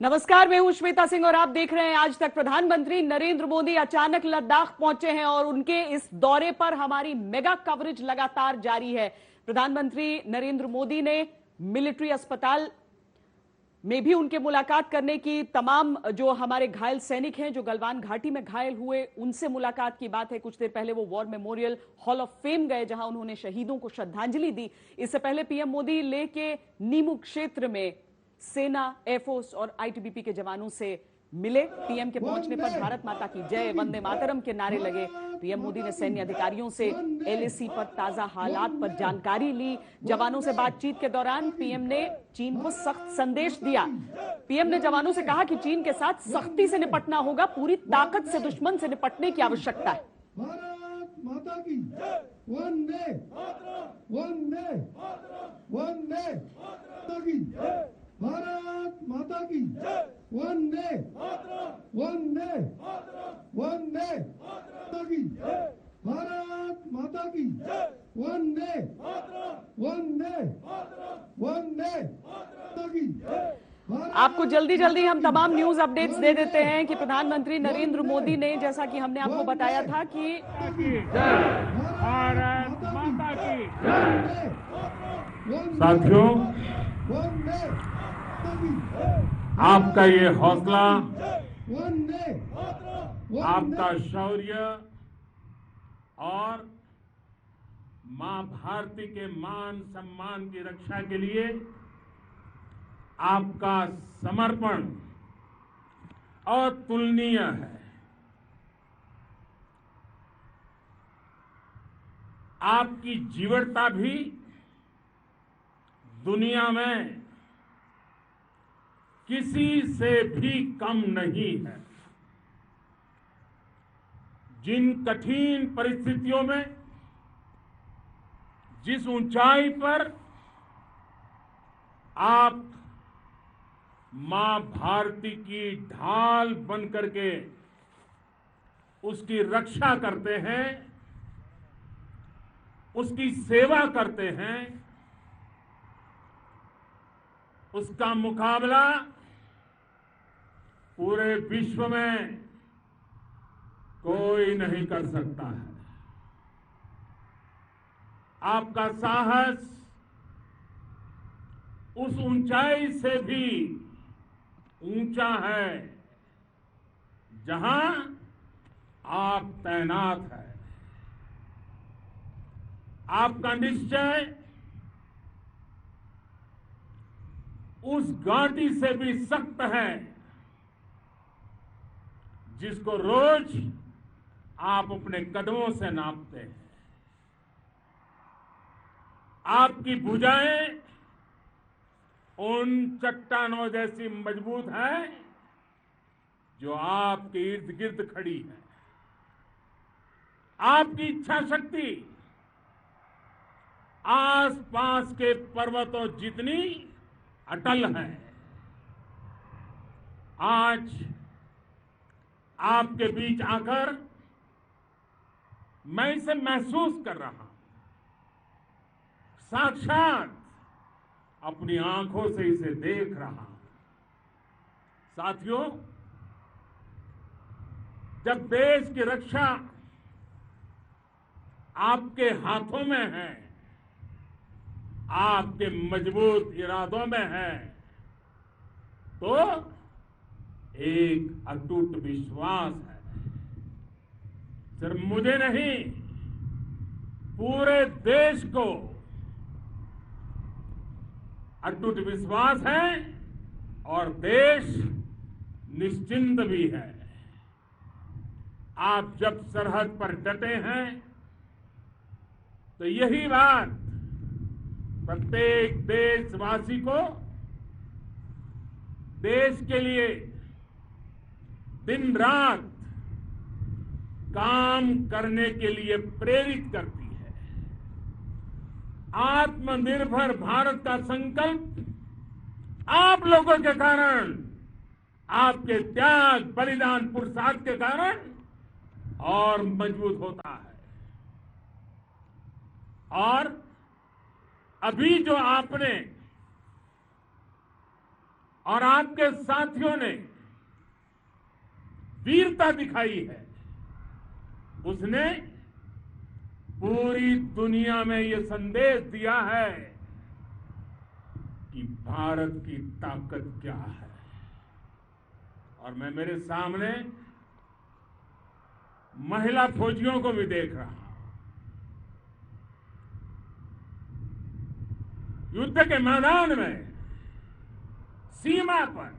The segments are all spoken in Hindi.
नमस्कार, मैं हूं श्वेता सिंह और आप देख रहे हैं आज तक। प्रधानमंत्री नरेंद्र मोदी अचानक लद्दाख पहुंचे हैं और उनके इस दौरे पर हमारी मेगा कवरेज लगातार जारी है। प्रधानमंत्री नरेंद्र मोदी ने मिलिट्री अस्पताल में भी उनके मुलाकात करने की, तमाम जो हमारे घायल सैनिक हैं जो गलवान घाटी में घायल हुए उनसे मुलाकात की बात है। कुछ देर पहले वो war memorial hall of fame गए जहां उन्होंने शहीदों को श्रद्धांजलि दी। इससे पहले पीएम मोदी लेह के नीमू क्षेत्र में सेना, एयरफोर्स और आईटीबीपी के जवानों से मिले। पीएम के पहुंचने पर भारत माता की जय, वंदे मातरम के नारे लगे। पीएम मोदी ने सैन्य अधिकारियों से एलएसी पर ताजा हालात पर जानकारी ली। जवानों से बातचीत के दौरान पीएम ने चीन को सख्त संदेश दिया। पीएम ने जवानों से कहा कि चीन के साथ सख्ती से निपटना होगा, पूरी ताकत से दुश्मन से निपटने की आवश्यकता है। भारत माता की वंदे वंदे वंदे माता की, भारत माता की वंदे वंदे वंदे माता की, भारत माता की वंदे वंदे वंदे माता की। आपको जल्दी जल्दी हम तमाम न्यूज अपडेट्स दे देते हैं कि प्रधानमंत्री नरेंद्र मोदी ने, जैसा कि हमने आपको बताया था कि भारत माता की। साथियों, आपका ये हौसला, आपका शौर्य और मां भारती के मान सम्मान की रक्षा के लिए आपका समर्पण अतुलनीय है। आपकी जीवटता भी दुनिया में किसी से भी कम नहीं है। जिन कठिन परिस्थितियों में, जिस ऊंचाई पर आप मां भारती की ढाल बन करके उसकी रक्षा करते हैं, उसकी सेवा करते हैं, उसका मुकाबला पूरे विश्व में कोई नहीं कर सकता है। आपका साहस उस ऊंचाई से भी ऊंचा है जहां आप तैनात हैं। आपका निश्चय उस घाटी से भी सख्त है जिसको रोज आप अपने कदमों से नापते हैं। आपकी भुजाएं उन चट्टानों जैसी मजबूत है जो आपके इर्द गिर्द खड़ी है। आपकी इच्छा शक्ति आसपास के पर्वतों जितनी अटल है। आज आपके बीच आकर मैं इसे महसूस कर रहा हूं, साक्षात अपनी आंखों से इसे देख रहा हूं। साथियों, जब देश की रक्षा आपके हाथों में है, आपके मजबूत इरादों में है, तो एक अटूट विश्वास है। सिर्फ मुझे नहीं, पूरे देश को अटूट विश्वास है और देश निश्चिंत भी है। आप जब सरहद पर डटे हैं तो यही बात प्रत्येक देशवासी को देश के लिए दिन रात काम करने के लिए प्रेरित करती है। आत्मनिर्भर भारत का संकल्प आप लोगों के कारण, आपके त्याग, बलिदान, पुरुषार्थ के कारण और मजबूत होता है। और अभी जो आपने और आपके साथियों ने वीरता दिखाई है, उसने पूरी दुनिया में ये संदेश दिया है कि भारत की ताकत क्या है। और मैं मेरे सामने महिला फौजियों को भी देख रहा हूं। युद्ध के मैदान में, सीमा पर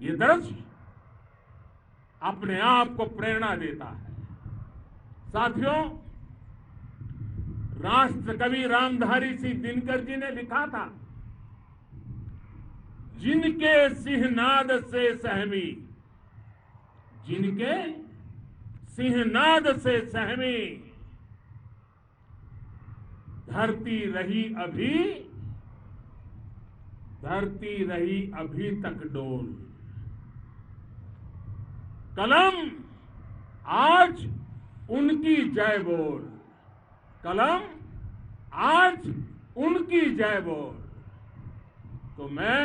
ये दृश्य अपने आप को प्रेरणा देता है। साथियों, राष्ट्र कवि रामधारी सिंह दिनकर जी ने लिखा था, जिनके सिंहनाद से सहमी, जिनके सिंहनाद से सहमी, धरती रही अभी तक डोल। कलम आज उनकी जय बोल, कलम आज उनकी जय बोल। तो मैं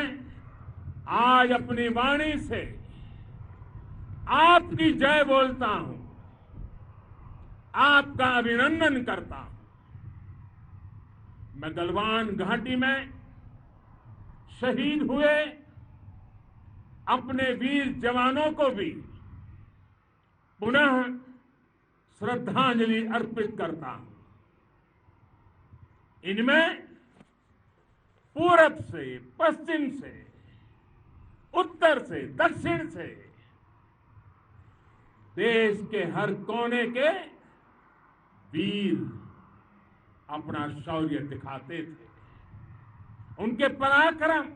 आज अपनी वाणी से आपकी जय बोलता हूं, आपका अभिनंदन करता हूं। मैं गलवान घाटी में शहीद हुए अपने वीर जवानों को भी पुनः श्रद्धांजलि अर्पित करता हूं। इनमें पूरब से, पश्चिम से, उत्तर से, दक्षिण से, देश के हर कोने के वीर अपना शौर्य दिखाते थे। उनके पराक्रम,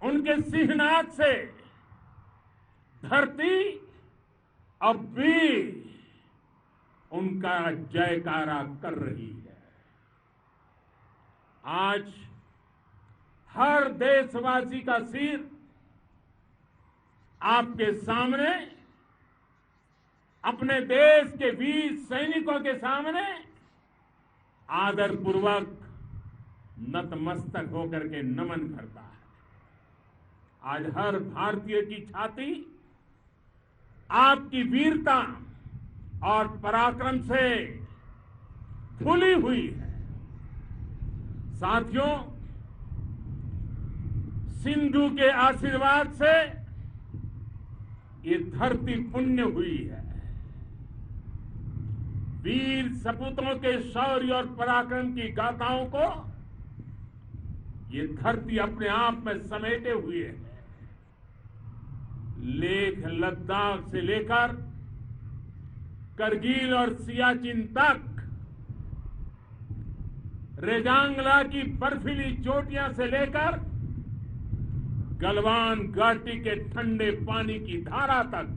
उनके सिंहनाद से धरती अब भी उनका जयकारा कर रही है। आज हर देशवासी का सिर आपके सामने, अपने देश के वीर सैनिकों के सामने आदरपूर्वक नतमस्तक होकर के नमन करता है। आज हर भारतीय की छाती आपकी वीरता और पराक्रम से फूली हुई है। साथियों, सिंधु के आशीर्वाद से ये धरती पुण्य हुई है। वीर सपूतों के शौर्य और पराक्रम की गाथाओं को ये धरती अपने आप में समेटे हुए है। लेह लद्दाख से लेकर करगिल और सियाचिन तक, रेजांगला की बर्फीली चोटियां से लेकर गलवान घाटी के ठंडे पानी की धारा तक,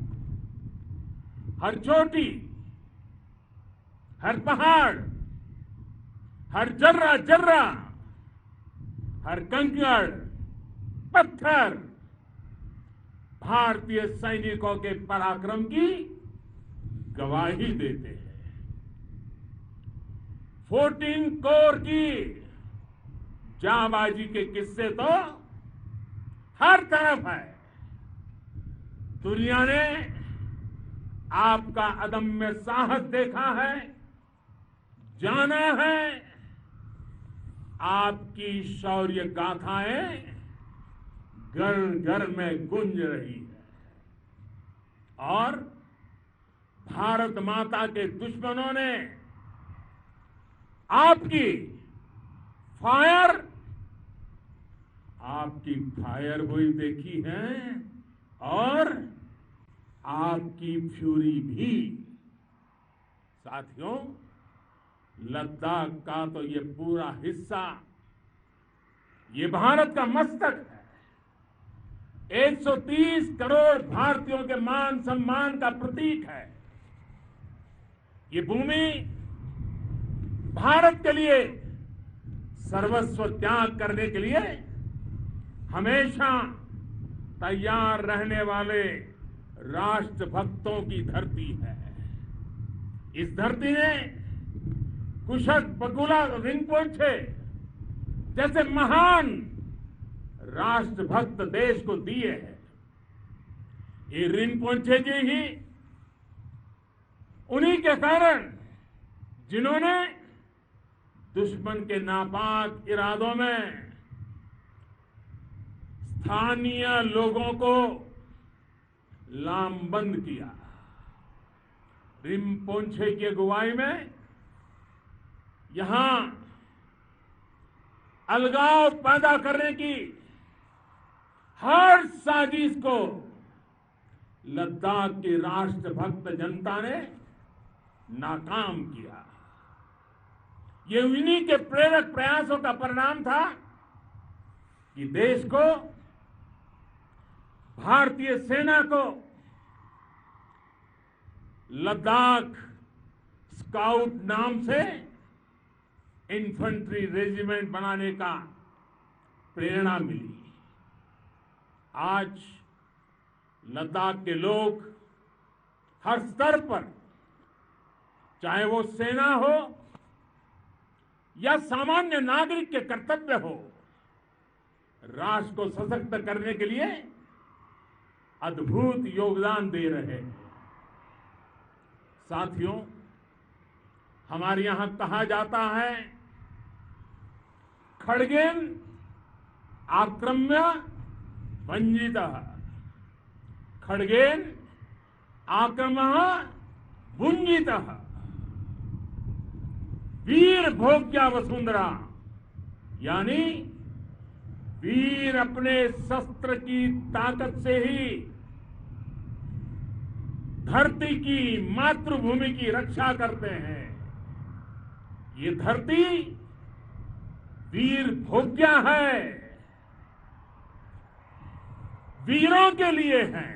हर चोटी, हर पहाड़, हर जर्रा जर्रा, हर कंकड़ पत्थर भारतीय सैनिकों के पराक्रम की गवाही देते हैं। 14 कोर की जांबाजी के किस्से तो हर तरफ है। दुनिया ने आपका अदम्य साहस देखा है, जाना है। आपकी शौर्य गाथाएं घर घर में गूंज रही है और भारत माता के दुश्मनों ने आपकी फायर हुई देखी है और आपकी फ्यूरी भी। साथियों, लद्दाख का तो ये पूरा हिस्सा ये भारत का मस्तक है। 130 करोड़ भारतीयों के मान सम्मान का प्रतीक है। ये भूमि भारत के लिए सर्वस्व त्याग करने के लिए हमेशा तैयार रहने वाले राष्ट्रभक्तों की धरती है। इस धरती ने कुशक बकुला रिंपोचे जैसे महान राष्ट्रभक्त देश को दिए हैं। ये रिनपोंचे जी ही उन्हीं के कारण जिन्होंने दुश्मन के नापाक इरादों में स्थानीय लोगों को लामबंद किया। रिनपोंचे की अगुवाई में यहां अलगाव पैदा करने की हर साजिश को लद्दाख की राष्ट्रभक्त जनता ने नाकाम किया। ये उन्हीं के प्रेरक प्रयासों का परिणाम था कि देश को, भारतीय सेना को लद्दाख स्काउट नाम से इन्फेंट्री रेजिमेंट बनाने का प्रेरणा मिली। आज लद्दाख के लोग हर स्तर पर, चाहे वो सेना हो या सामान्य नागरिक के कर्तव्य हो, राष्ट्र को सशक्त करने के लिए अद्भुत योगदान दे रहे हैं। साथियों, हमारे यहां कहा जाता है, खड्गेन आक्रम्य भंजितः, खड्गेन आक्रम्य भुंजितः, वीर भोग्या वसुंधरा, यानी वीर अपने शस्त्र की ताकत से ही धरती की, मातृभूमि की रक्षा करते हैं। ये धरती वीर भोग्या है, वीरों के लिए है।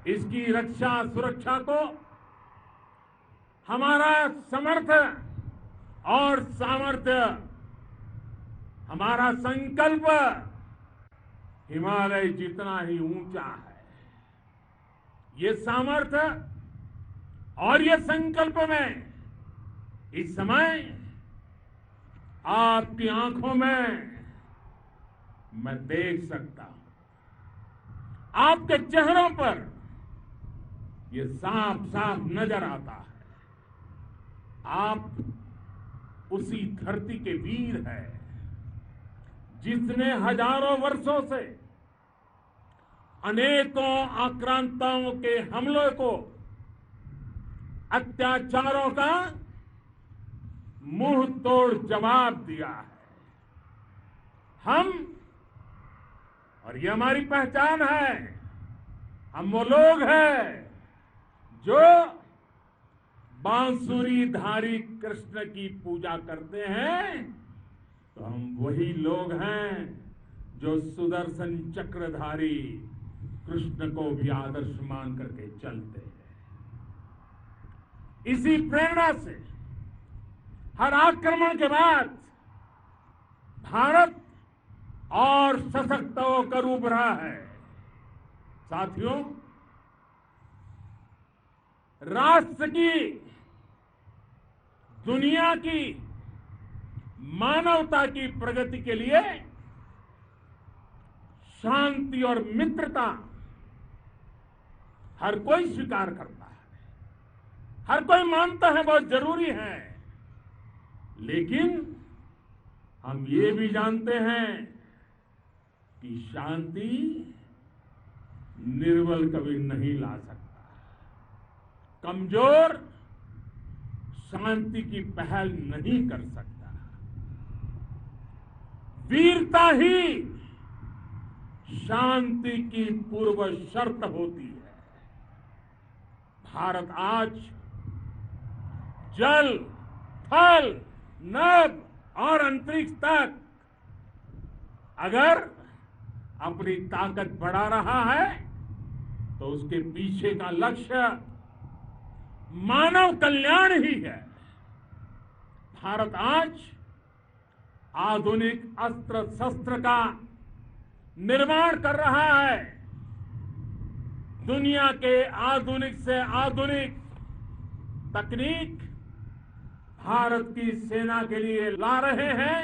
इसकी रक्षा सुरक्षा को हमारा समर्थ और सामर्थ्य, हमारा संकल्प हिमालय जितना ही ऊंचा है। ये सामर्थ्य और ये संकल्प में इस समय आपकी आंखों में मैं देख सकता हूं। आपके चेहरों पर ये साफ साफ नजर आता है। आप उसी धरती के वीर हैं जिसने हजारों वर्षों से अनेकों आक्रांताओं के हमलों को, अत्याचारों का मुंह तोड़ जवाब दिया है। हम, और ये हमारी पहचान है, हम वो लोग हैं जो बांसुरीधारी कृष्ण की पूजा करते हैं, तो हम वही लोग हैं जो सुदर्शन चक्रधारी कृष्ण को भी आदर्श मान करके चलते हैं। इसी प्रेरणा से हर आक्रमण के बाद भारत और सशक्त होकर उभरा है। साथियों, राष्ट्र की, दुनिया की, मानवता की प्रगति के लिए शांति और मित्रता हर कोई स्वीकार करता है, हर कोई मानता है बहुत जरूरी है। लेकिन हम ये भी जानते हैं कि शांति निर्बल कभी नहीं ला सकता। कमजोर शांति की पहल नहीं कर सकता। वीरता ही शांति की पूर्व शर्त होती है। भारत आज जल, थल, नभ और अंतरिक्ष तक अगर अपनी ताकत बढ़ा रहा है तो उसके पीछे का लक्ष्य मानव कल्याण ही है। भारत आज आधुनिक अस्त्र शस्त्र का निर्माण कर रहा है। दुनिया के आधुनिक से आधुनिक तकनीक भारत की सेना के लिए ला रहे हैं।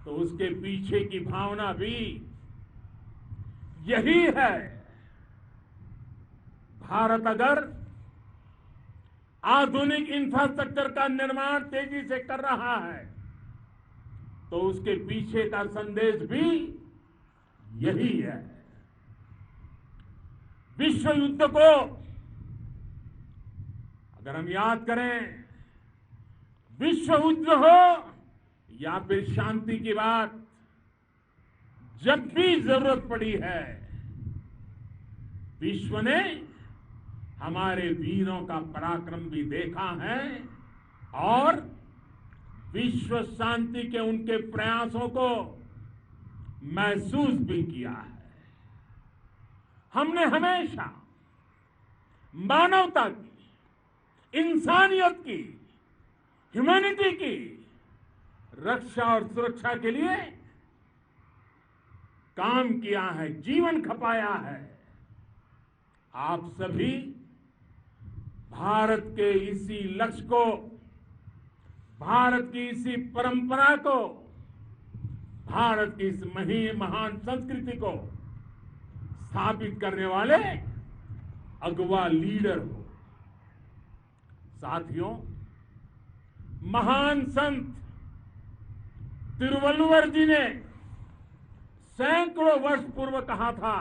तो उसके पीछे की भावना भी यही है। भारत अगर आधुनिक इंफ्रास्ट्रक्चर का निर्माण तेजी से कर रहा है तो उसके पीछे का संदेश भी यही है। विश्व युद्ध को अगर हम याद करें, विश्व युद्ध हो या फिर शांति की बात, जब भी जरूरत पड़ी है विश्व ने हमारे वीरों का पराक्रम भी देखा है और विश्व शांति के उनके प्रयासों को महसूस भी किया है। हमने हमेशा मानवता की, इंसानियत की, ह्यूमैनिटी की रक्षा और सुरक्षा के लिए काम किया है, जीवन खपाया है। आप सभी भारत के इसी लक्ष्य को, भारत की इसी परंपरा को, भारत की इस महान संस्कृति को स्थापित करने वाले अगवा लीडर हो। साथियों, महान संत तिरुवल्लुवर जी ने सैकड़ों वर्ष पूर्व कहा था,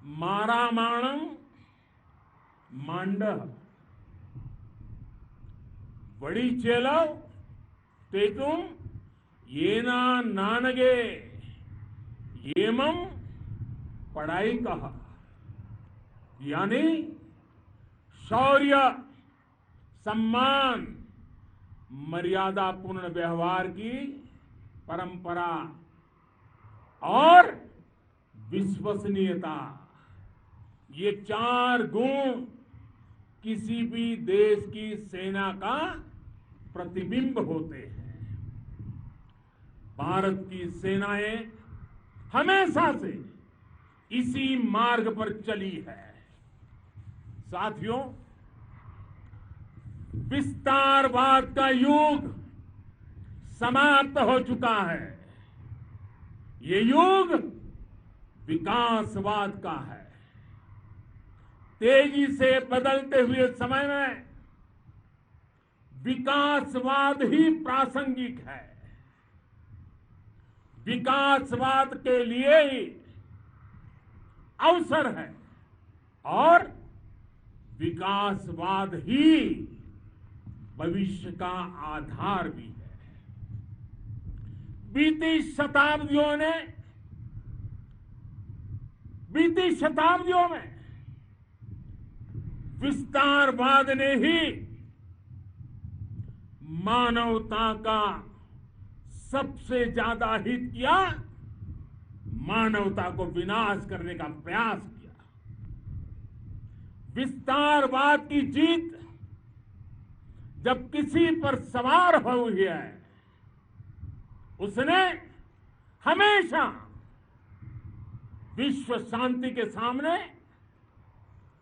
मारामाणम मांडह बड़ी चेलव ते तुम येना नानगे येमम पढ़ाई कहा। यानी शौर्य, सम्मान, मर्यादापूर्ण व्यवहार की परंपरा और विश्वसनीयता, ये चार गुण किसी भी देश की सेना का प्रतिबिंब होते हैं। भारत की सेनाएं हमेशा से इसी मार्ग पर चली है। साथियों, विस्तारवाद का युग समाप्त हो चुका है। ये युग विकासवाद का है। तेजी से बदलते हुए समय में विकासवाद ही प्रासंगिक है। विकासवाद के लिए ही अवसर है और विकासवाद ही भविष्य का आधार भी है। बीती शताब्दियों में विस्तारवाद ने ही मानवता का सबसे ज्यादा हित किया, मानवता को विनाश करने का प्रयास किया। विस्तारवाद की जीत जब किसी पर सवार हुई है, उसने हमेशा विश्व शांति के सामने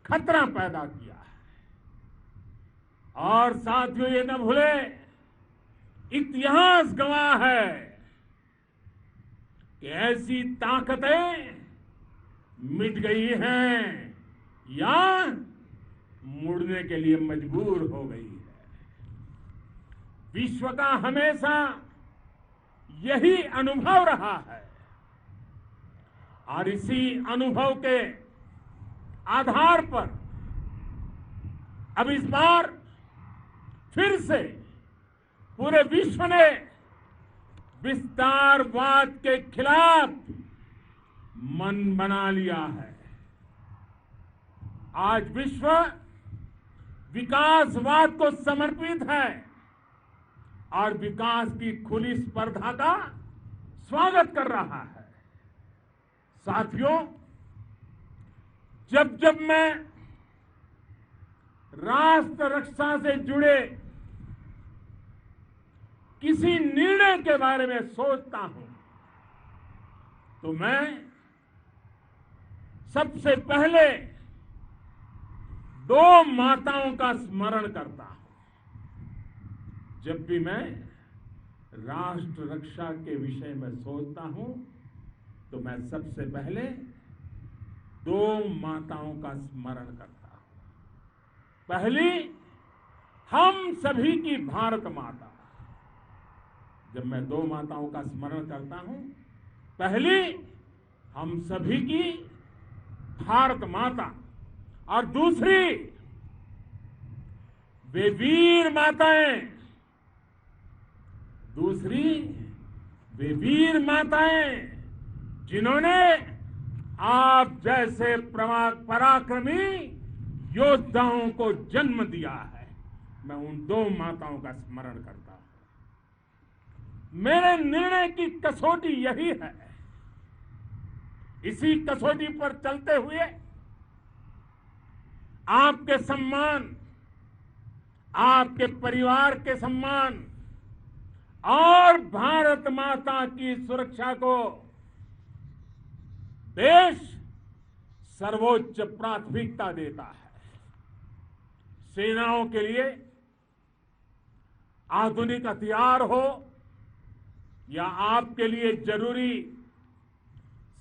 खतरा पैदा किया है। और साथियों, ये न भूले, इतिहास गवाह है कि ऐसी ताकतें मिट गई हैं या मुड़ने के लिए मजबूर हो गई है। विश्व का हमेशा यही अनुभव रहा है और इसी अनुभव के आधार पर अब इस बार फिर से पूरे विश्व ने विस्तारवाद के खिलाफ मन बना लिया है। आज विश्व विकासवाद को समर्पित है और विकास की खुली स्पर्धा का स्वागत कर रहा है। साथियों, जब जब मैं राष्ट्र रक्षा से जुड़े किसी निर्णय के बारे में सोचता हूं तो मैं सबसे पहले दो माताओं का स्मरण करता हूं। जब भी मैं राष्ट्र रक्षा के विषय में सोचता हूं तो मैं सबसे पहले दो माताओं का स्मरण करता हूं। पहली, हम सभी की भारत माता। जब मैं दो माताओं का स्मरण करता हूं, पहली हम सभी की भारत माता और दूसरी वे वीर माताएं, जिन्होंने आप जैसे पराक्रमी योद्धाओं को जन्म दिया है। मैं उन दो माताओं का स्मरण करता हूं। मेरे निर्णय की कसौटी यही है। इसी कसौटी पर चलते हुए आपके सम्मान, आपके परिवार के सम्मान और भारत माता की सुरक्षा को देश सर्वोच्च प्राथमिकता देता है। सेनाओं के लिए आधुनिक हथियार हो या आपके लिए जरूरी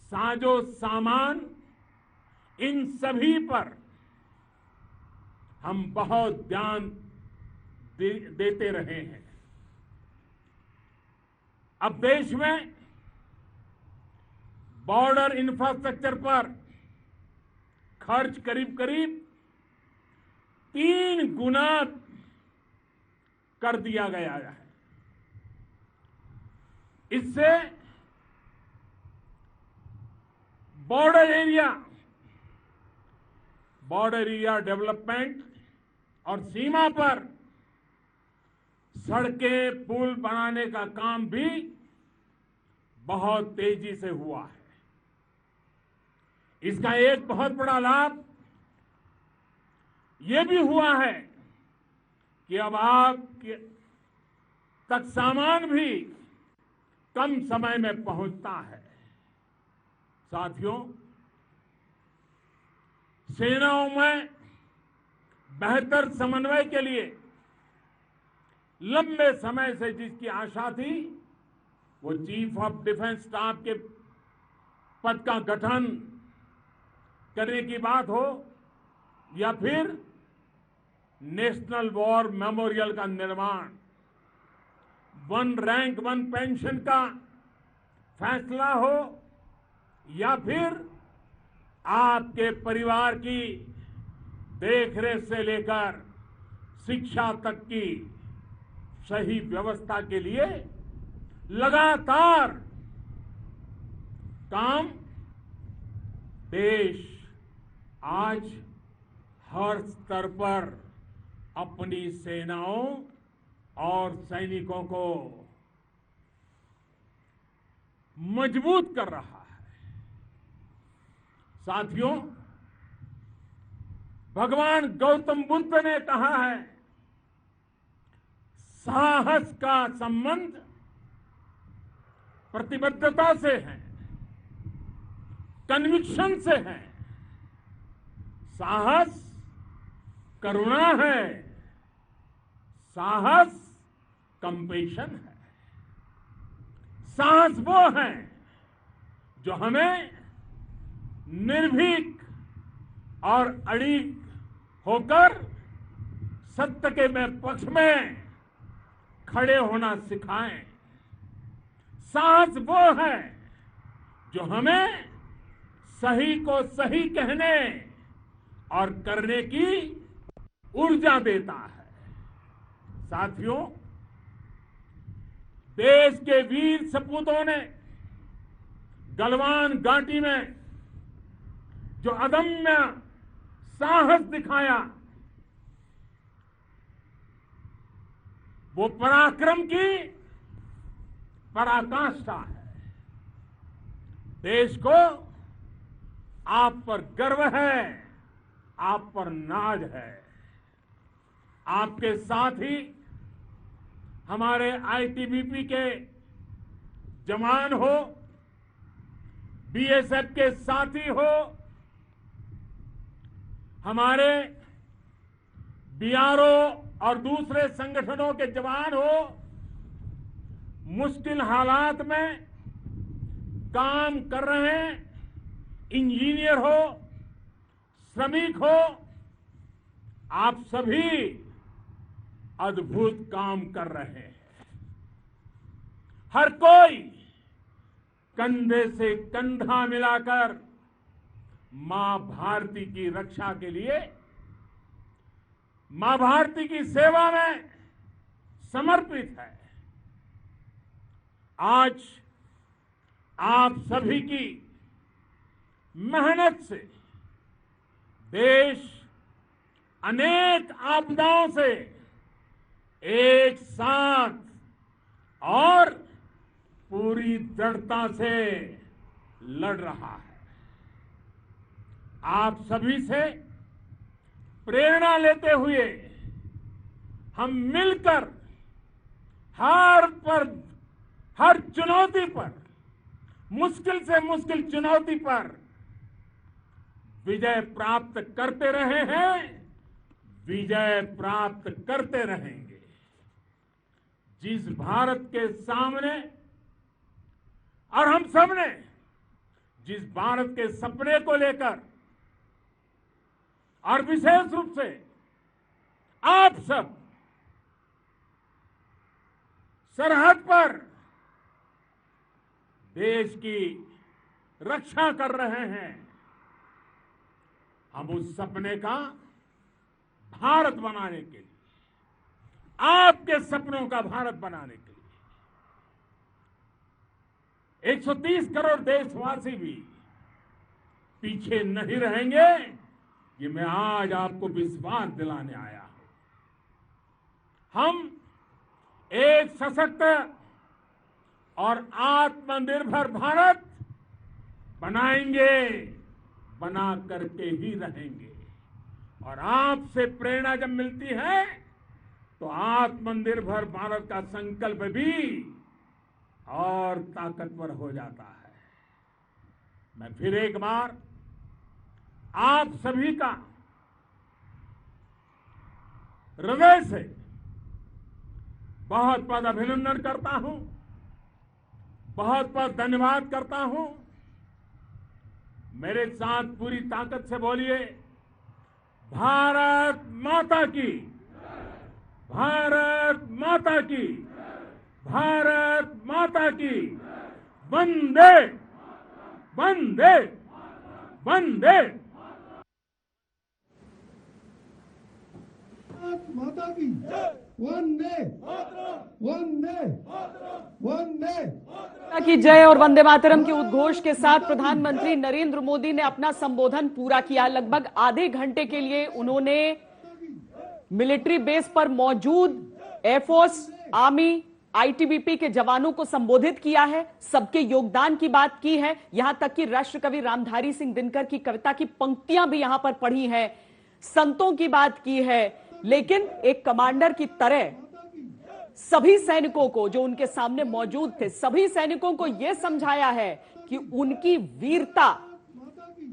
साजो सामान, इन सभी पर हम बहुत ध्यान देते रहे हैं। अब देश में बॉर्डर इंफ्रास्ट्रक्चर पर खर्च करीब 3 गुना कर दिया गया है। इससे बॉर्डर एरिया डेवलपमेंट और सीमा पर सड़कें, पुल बनाने का काम भी बहुत तेजी से हुआ है। इसका एक बहुत बड़ा लाभ ये भी हुआ है कि अब आप तक सामान भी कम समय में पहुंचता है। साथियों, सेनाओं में बेहतर समन्वय के लिए लंबे समय से जिसकी आशा थी, वो चीफ ऑफ डिफेंस स्टाफ के पद का गठन करने की बात हो या फिर नेशनल वॉर मेमोरियल का निर्माण, 1 रैंक 1 पेंशन का फैसला हो या फिर आपके परिवार की देखरेख से लेकर शिक्षा तक की सही व्यवस्था के लिए लगातार काम देश आज हर स्तर पर अपनी सेनाओं और सैनिकों को मजबूत कर रहा है। साथियों, भगवान गौतम बुद्ध ने कहा है, साहस का संबंध प्रतिबद्धता से है, कन्विक्शन से है। साहस करुणा है, साहस कंपेशन है। साहस वो है जो हमें निर्भीक और अड़िग होकर सत्य के पक्ष में खड़े होना सिखाएं। साहस वो है जो हमें सही को सही कहने और करने की ऊर्जा देता है। साथियों, देश के वीर सपूतों ने गलवान घाटी में जो अदम्य साहस दिखाया, वो पराक्रम की पराकाष्ठा है। देश को आप पर गर्व है, आप पर नाज है। आपके साथ ही हमारे आईटीबीपी के जवान हो, बीएसएफ के साथी हो, हमारे बीआरओ और दूसरे संगठनों के जवान हो, मुश्किल हालात में काम कर रहे इंजीनियर हो, श्रमिक हो, आप सभी अद्भुत काम कर रहे हैं। हर कोई कंधे से कंधा मिलाकर मां भारती की रक्षा के लिए, मां भारती की सेवा में समर्पित है। आज आप सभी की मेहनत से देश अनेक आपदाओं से एक साथ और पूरी दृढ़ता से लड़ रहा है। आप सभी से प्रेरणा लेते हुए हम मिलकर हर चुनौती पर, मुश्किल से मुश्किल चुनौती पर विजय प्राप्त करते रहे हैं, विजय प्राप्त करते रहेंगे। जिस भारत के सामने और हम सबने जिस भारत के सपने को लेकर और विशेष रूप से आप सब सरहद पर देश की रक्षा कर रहे हैं, हम उस सपने का भारत बनाने के लिए, आपके सपनों का भारत बनाने के लिए 130 करोड़ देशवासी भी पीछे नहीं रहेंगे, ये मैं आज आपको विश्वास दिलाने आया हूं। हम एक सशक्त और आत्मनिर्भर भारत बनाएंगे, बना करके ही रहेंगे। और आपसे प्रेरणा जब मिलती है तो आत्मनिर्भर भारत का संकल्प भी और ताकतवर हो जाता है। मैं फिर एक बार आप सभी का हृदय से बहुत बहुत अभिनंदन करता हूं, बहुत बहुत धन्यवाद करता हूं। मेरे साथ पूरी ताकत से बोलिए, भारत माता की, भारत माता की, भारत माता की, वंदे वंदे वंदे। भारत माता की वंदे वंदे वंदे की जय और वंदे मातरम के उद्घोष के साथ प्रधानमंत्री नरेंद्र मोदी ने अपना संबोधन पूरा किया। लगभग आधे घंटे के लिए उन्होंने मिलिट्री बेस पर मौजूद एयरफोर्स, आर्मी, आईटीबीपी के जवानों को संबोधित किया है, सबके योगदान की बात की है। यहां तक कि राष्ट्रकवि रामधारी सिंह दिनकर की कविता की पंक्तियां भी यहां पर पढ़ी हैं, संतों की बात की है। लेकिन एक कमांडर की तरह सभी सैनिकों को जो उनके सामने मौजूद थे, सभी सैनिकों को यह समझाया है कि उनकी वीरता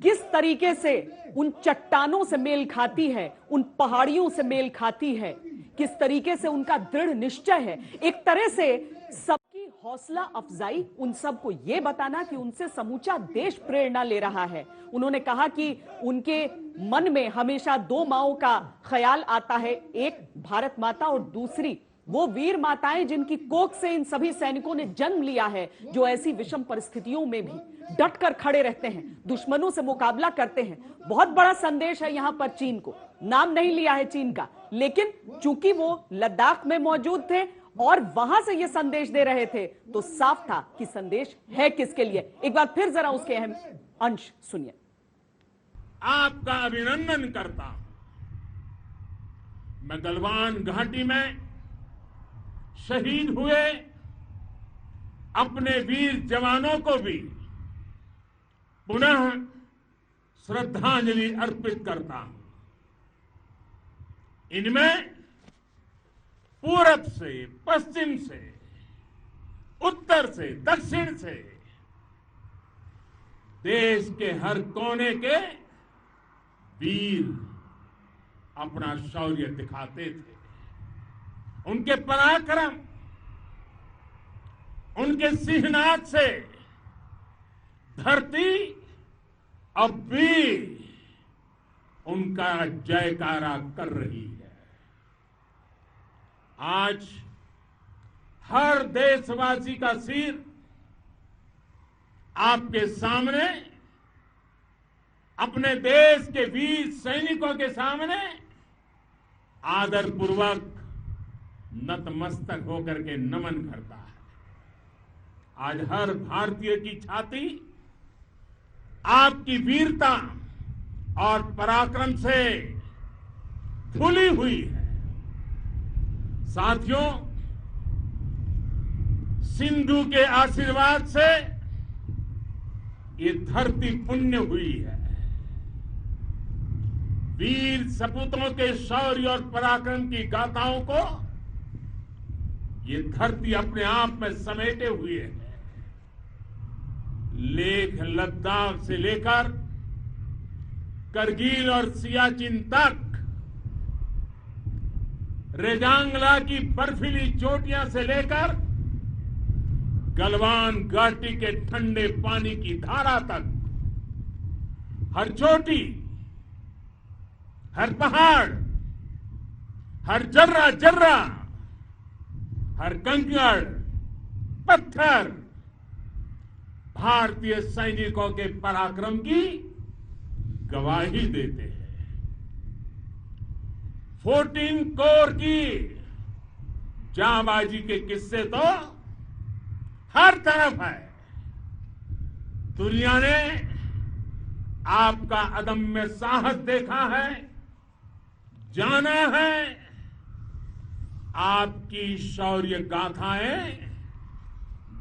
किस तरीके से उन चट्टानों से मेल खाती है, उन पहाड़ियों से मेल खाती है, किस तरीके से उनका दृढ़ निश्चय है। एक तरह से सबकी हौसला अफजाई, उन सबको यह बताना कि उनसे समूचा देश प्रेरणा ले रहा है। उन्होंने कहा कि उनके मन में हमेशा दो माओं का ख्याल आता है, एक भारत माता और दूसरी वो वीर माताएं जिनकी कोख से इन सभी सैनिकों ने जन्म लिया है, जो ऐसी विषम परिस्थितियों में भी डटकर खड़े रहते हैं, दुश्मनों से मुकाबला करते हैं। बहुत बड़ा संदेश है यहां पर चीन को, नाम नहीं लिया है चीन का, लेकिन चूंकि वो लद्दाख में मौजूद थे और वहां से ये संदेश दे रहे थे तो साफ था कि संदेश है किसके लिए। एक बार फिर जरा उसके अहम अंश सुनिए। आपका अभिनंदन करता हूं। मैं गलवान घाटी में शहीद हुए अपने वीर जवानों को भी पुनः श्रद्धांजलि अर्पित करता हूं। इनमें पूरब से, पश्चिम से, उत्तर से, दक्षिण से देश के हर कोने के वीर अपना शौर्य दिखाते थे। उनके पराक्रम उनके सिंहनाद से धरती अब भी उनका जयकारा कर रही है। आज हर देशवासी का सिर आपके सामने, अपने देश के वीर सैनिकों के सामने आदरपूर्वक नतमस्तक होकर के नमन करता है। आज हर भारतीय की छाती आपकी वीरता और पराक्रम से फूली हुई है। साथियों, सिंधु के आशीर्वाद से ये धरती पुण्य हुई है। वीर सपूतों के शौर्य और पराक्रम की गाथाओं को ये धरती अपने आप में समेटे हुए है। लेह लद्दाख से लेकर करगिल और सियाचिन तक, रेजांगला की बर्फीली चोटियां से लेकर गलवान घाटी के ठंडे पानी की धारा तक, हर चोटी, हर पहाड़, हर जर्रा जर्रा, हर कंकड़ पत्थर भारतीय सैनिकों के पराक्रम की गवाही देते हैं। 14 कोर की जांबाजी के किस्से तो हर तरफ है। दुनिया ने आपका अदम्य साहस देखा है, जाना है। आपकी शौर्य गाथाएं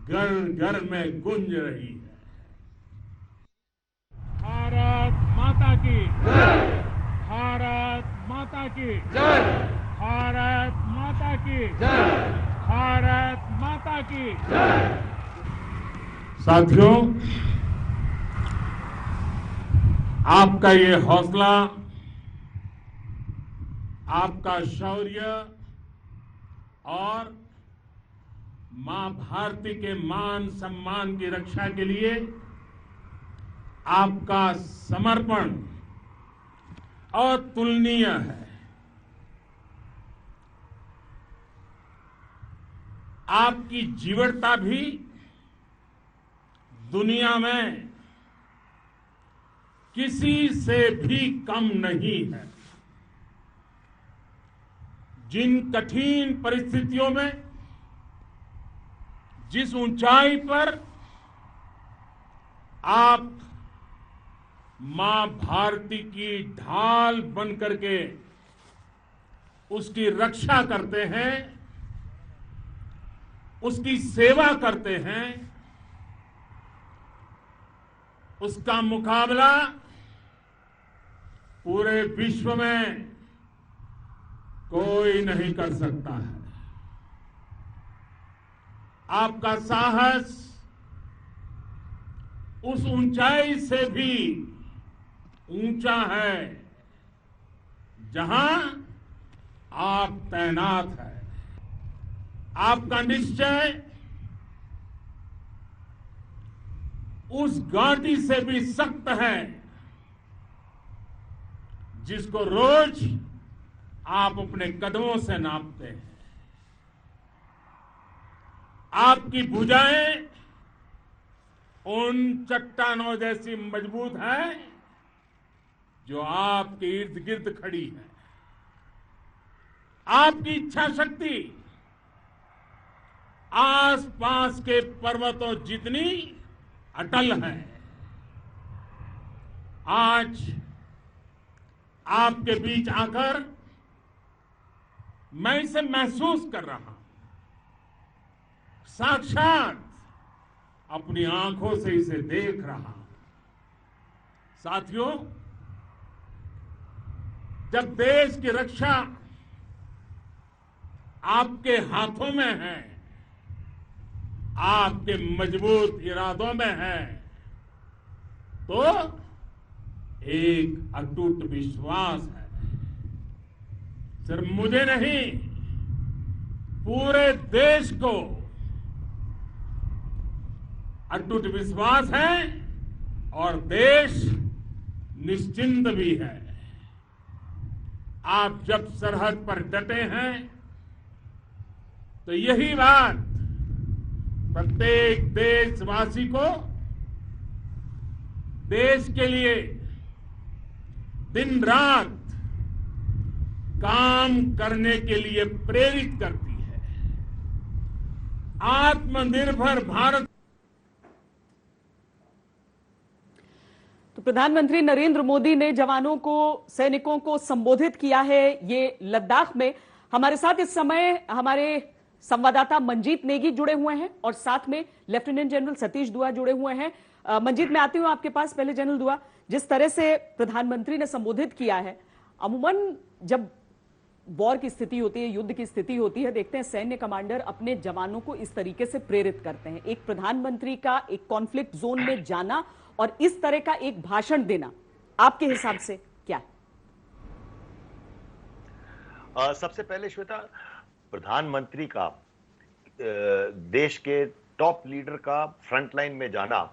घर घर में गूंज रही है। भारत माता की जय, भारत माता की जय, भारत माता की जय, भारत माता की जय। साथियों, आपका ये हौसला, आपका शौर्य और मां भारती के मान सम्मान की रक्षा के लिए आपका समर्पण अतुलनीय है। आपकी जीवटता भी दुनिया में किसी से भी कम नहीं है। जिन कठिन परिस्थितियों में, जिस ऊंचाई पर आप मां भारती की ढाल बन करके उसकी रक्षा करते हैं, उसकी सेवा करते हैं, उसका मुकाबला पूरे विश्व में कोई नहीं कर सकता है। आपका साहस उस ऊंचाई से भी ऊंचा है जहां आप तैनात हैं। आपका निश्चय उस घाटी से भी सख्त है जिसको रोज आप अपने कदमों से नापते हैं। आपकी भुजाएं उन चट्टानों जैसी मजबूत हैं जो आपके इर्द गिर्द खड़ी है। आपकी इच्छा शक्ति आसपास के पर्वतों जितनी अटल है। आज आपके बीच आकर मैं इसे महसूस कर रहा हूं, साक्षात अपनी आंखों से इसे देख रहा हूं। साथियों, जब देश की रक्षा आपके हाथों में है, आपके मजबूत इरादों में है, तो एक अटूट विश्वास है। सिर्फ मुझे नहीं, पूरे देश को अटूट विश्वास है और देश निश्चिंत भी है। आप जब सरहद पर डटे हैं तो यही बात प्रत्येक देशवासी को देश के लिए दिन रात काम करने के लिए प्रेरित करती है। आत्मनिर्भर भारत। तो प्रधानमंत्री नरेंद्र मोदी ने जवानों को, सैनिकों को संबोधित किया है ये लद्दाख में। हमारे साथ इस समय हमारे संवाददाता मंजीत नेगी जुड़े हुए हैं और साथ में लेफ्टिनेंट जनरल सतीश दुआ जुड़े हुए हैं। मंजीत, मैं आती हूं आपके पास। पहले जनरल दुआ, जिस तरह से प्रधानमंत्री ने संबोधित किया है, अमूमन जब वॉर की स्थिति होती है, युद्ध की स्थिति होती है, देखते हैं सैन्य कमांडर अपने जवानों को इस तरीके से प्रेरित करते हैं। एक प्रधानमंत्री का एक कॉन्फ्लिक्ट जोन में जाना और इस तरह का एक भाषण देना आपके हिसाब से क्या है? सबसे पहले श्वेता, प्रधानमंत्री का देश के टॉप लीडर का फ्रंट लाइन में जाना